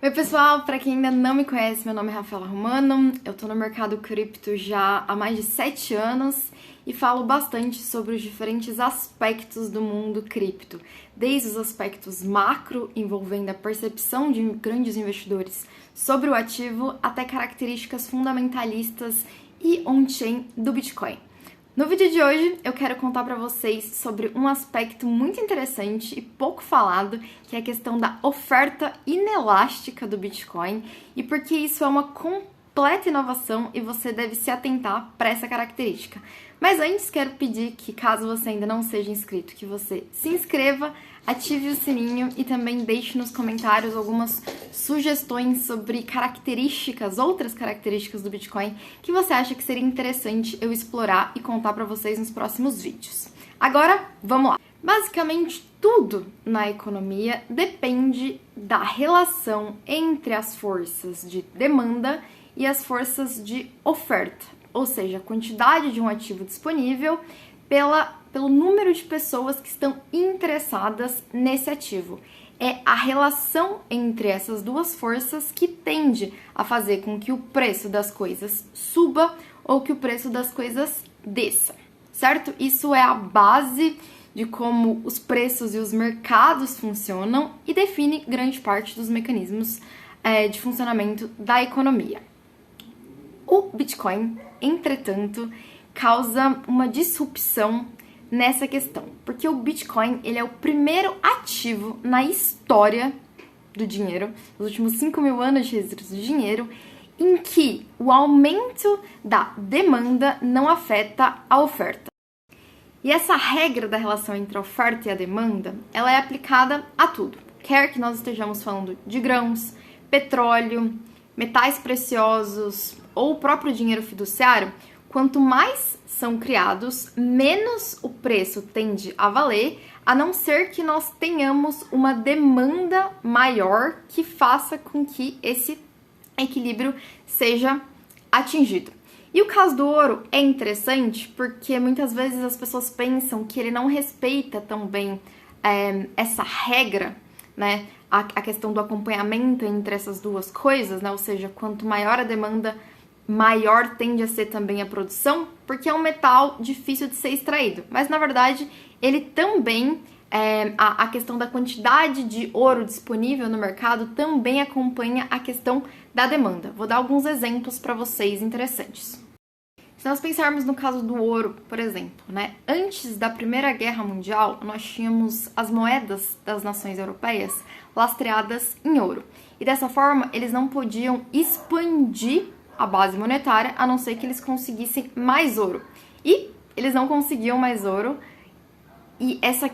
Oi pessoal, para quem ainda não me conhece, meu nome é Rafaela Romano, eu tô no mercado cripto já há mais de 7 anos e falo bastante sobre os diferentes aspectos do mundo cripto, desde os aspectos macro, envolvendo a percepção de grandes investidores sobre o ativo, até características fundamentalistas e on-chain do Bitcoin. No vídeo de hoje, eu quero contar para vocês sobre um aspecto muito interessante e pouco falado, que é a questão da oferta inelástica do Bitcoin e por que isso é uma completa inovação e você deve se atentar para essa característica. Mas antes, quero pedir que, caso você ainda não seja inscrito, que você se inscreva, ative o sininho e também deixe nos comentários algumas sugestões sobre outras características do Bitcoin que você acha que seria interessante eu explorar e contar para vocês nos próximos vídeos. Agora, vamos lá! Basicamente, tudo na economia depende da relação entre as forças de demanda e as forças de oferta, ou seja, a quantidade de um ativo disponível pelo número de pessoas que estão interessadas nesse ativo. É a relação entre essas duas forças que tende a fazer com que o preço das coisas suba ou que o preço das coisas desça, certo? Isso é a base de como os preços e os mercados funcionam e define grande parte dos mecanismos de funcionamento da economia. O Bitcoin, entretanto, causa uma disrupção nessa questão, porque o Bitcoin ele é o primeiro ativo na história do dinheiro, nos últimos 5.000 anos de registros do dinheiro, em que o aumento da demanda não afeta a oferta. E essa regra da relação entre a oferta e a demanda, ela é aplicada a tudo, quer que nós estejamos falando de grãos, petróleo, metais preciosos ou o próprio dinheiro fiduciário. Quanto mais são criados, menos o preço tende a valer, a não ser que nós tenhamos uma demanda maior que faça com que esse equilíbrio seja atingido. E o caso do ouro é interessante porque muitas vezes as pessoas pensam que ele não respeita tão bem essa regra, né? A questão do acompanhamento entre essas duas coisas, né? Ou seja, quanto maior a demanda, maior tende a ser também a produção, porque é um metal difícil de ser extraído. Mas, na verdade, ele também, a questão da quantidade de ouro disponível no mercado também acompanha a questão da demanda. Vou dar alguns exemplos para vocês interessantes. Se nós pensarmos no caso do ouro, por exemplo, né? Antes da Primeira Guerra Mundial, nós tínhamos as moedas das nações europeias lastreadas em ouro. E dessa forma, eles não podiam expandir a base monetária, a não ser que eles conseguissem mais ouro. E eles não conseguiam mais ouro, e essa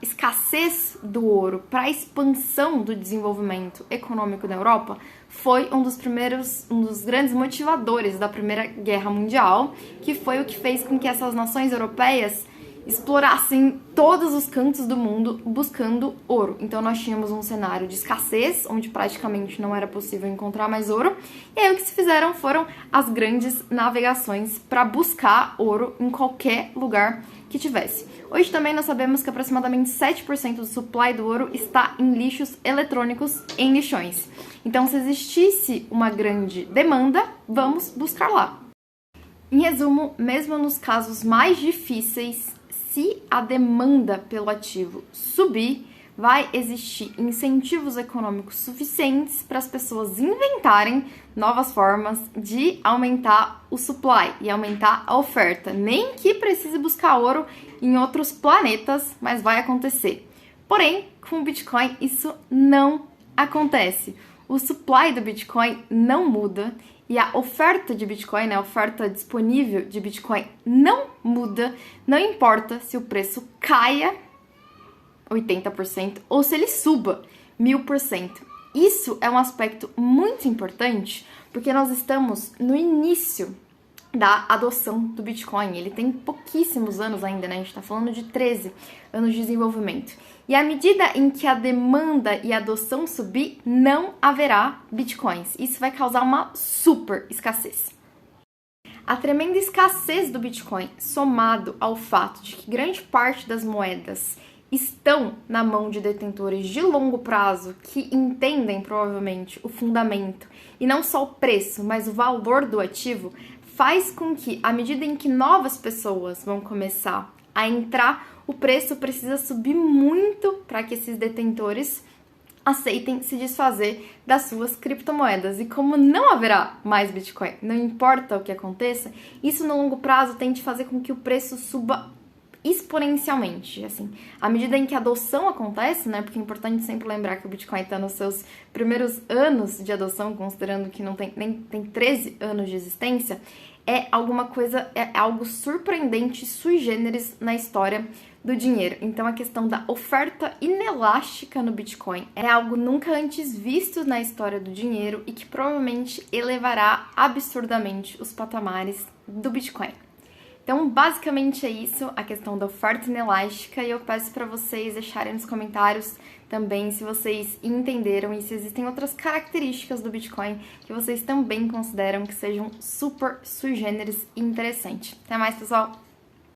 escassez do ouro para a expansão do desenvolvimento econômico da Europa foi um dos grandes motivadores da Primeira Guerra Mundial, que foi o que fez com que essas nações europeias explorassem todos os cantos do mundo buscando ouro. Então nós tínhamos um cenário de escassez, onde praticamente não era possível encontrar mais ouro, e aí o que se fizeram foram as grandes navegações para buscar ouro em qualquer lugar que tivesse. Hoje também nós sabemos que aproximadamente 7% do supply do ouro está em lixos eletrônicos em lixões. Então, se existisse uma grande demanda, vamos buscar lá. Em resumo, mesmo nos casos mais difíceis, se a demanda pelo ativo subir, vai existir incentivos econômicos suficientes para as pessoas inventarem novas formas de aumentar o supply e aumentar a oferta. Nem que precise buscar ouro em outros planetas, mas vai acontecer. Porém, com o Bitcoin isso não acontece. O supply do Bitcoin não muda e a oferta de Bitcoin, a oferta disponível de Bitcoin não muda, não importa se o preço caia 80% ou se ele suba 1000%. Isso é um aspecto muito importante porque nós estamos no início da adoção do Bitcoin. Ele tem pouquíssimos anos ainda, né? A gente está falando de 13 anos de desenvolvimento. E à medida em que a demanda e a adoção subir, não haverá Bitcoins. Isso vai causar uma super escassez. A tremenda escassez do Bitcoin, somado ao fato de que grande parte das moedas estão na mão de detentores de longo prazo que entendem provavelmente o fundamento e não só o preço, mas o valor do ativo, faz com que, à medida em que novas pessoas vão começar a entrar, o preço precisa subir muito para que esses detentores aceitem se desfazer das suas criptomoedas. E como não haverá mais Bitcoin, não importa o que aconteça, isso no longo prazo tende a fazer com que o preço suba exponencialmente, assim, à medida em que a adoção acontece, né, porque é importante sempre lembrar que o Bitcoin está nos seus primeiros anos de adoção, considerando que não tem 13 anos de existência, é algo surpreendente, sui generis na história do dinheiro. Então, a questão da oferta inelástica no Bitcoin é algo nunca antes visto na história do dinheiro e que provavelmente elevará absurdamente os patamares do Bitcoin. Então, basicamente é isso, a questão da oferta inelástica, e eu peço para vocês deixarem nos comentários também se vocês entenderam e se existem outras características do Bitcoin que vocês também consideram que sejam super sui generis e interessantes. Até mais, pessoal!